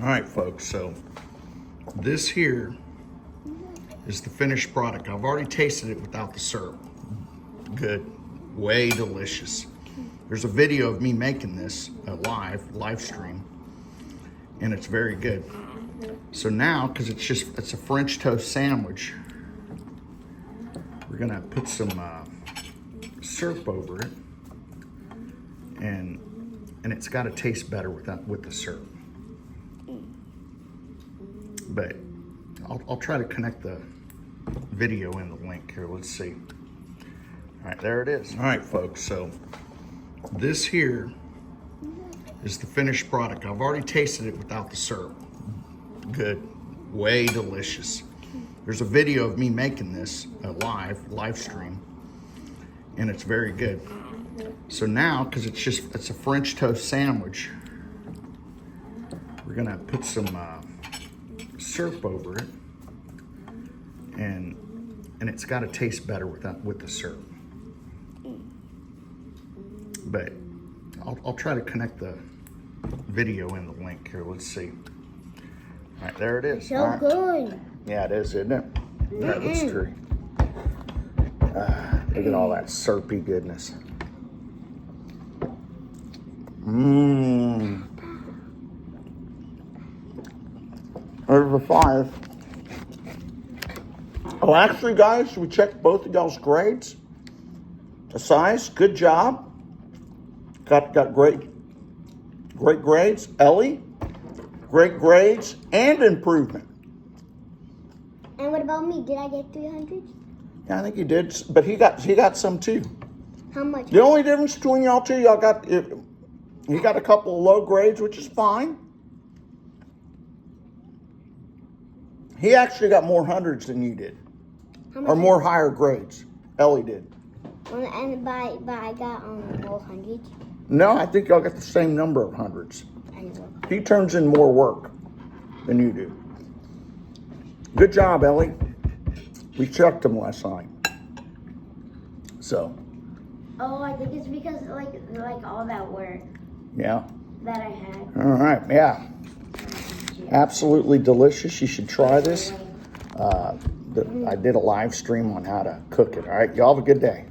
All right, folks, so this here is the finished product. I've already tasted it without the syrup. Good, way delicious. There's a video of me making this live stream, and it's very good. So now, because it's a French toast sandwich, we're gonna put some syrup over it, and it's got to taste better with the syrup. But I'll try to connect the video in the link here. Let's see. All right, there it is. All right, folks, so this here is the finished product. I've already tasted it without the syrup. Good, way delicious. There's a video of me making this live stream, and it's very good. So now, because it's a French toast sandwich, we're gonna put some syrup over it, and it's got to taste better with the syrup. But I'll try to connect the video in the link here. Let's see. All right, there it is. So right. Good. Yeah, it is, isn't it? All right, let's try. Look at all that syrupy goodness. Mmm. Over 5. Oh, actually, guys, we checked both of y'all's grades. The size, good job. Got great grades. Ellie, great grades and improvement. And what about me? Did I get 300? Yeah, I think you did, but he got some too. How much? The only difference between y'all two, he got a couple of low grades, which is fine. He actually got more hundreds than you did, or more higher grades. Ellie did. And I got more hundreds. No, I think y'all got the same number of hundreds. He turns in more work than you do. Good job, Ellie. We checked him last night. So. Oh, I think it's because like all that work. Yeah. That I had. All right. Yeah. Absolutely delicious. You should try this. I did a live stream on how to cook it. All right. Y'all have a good day.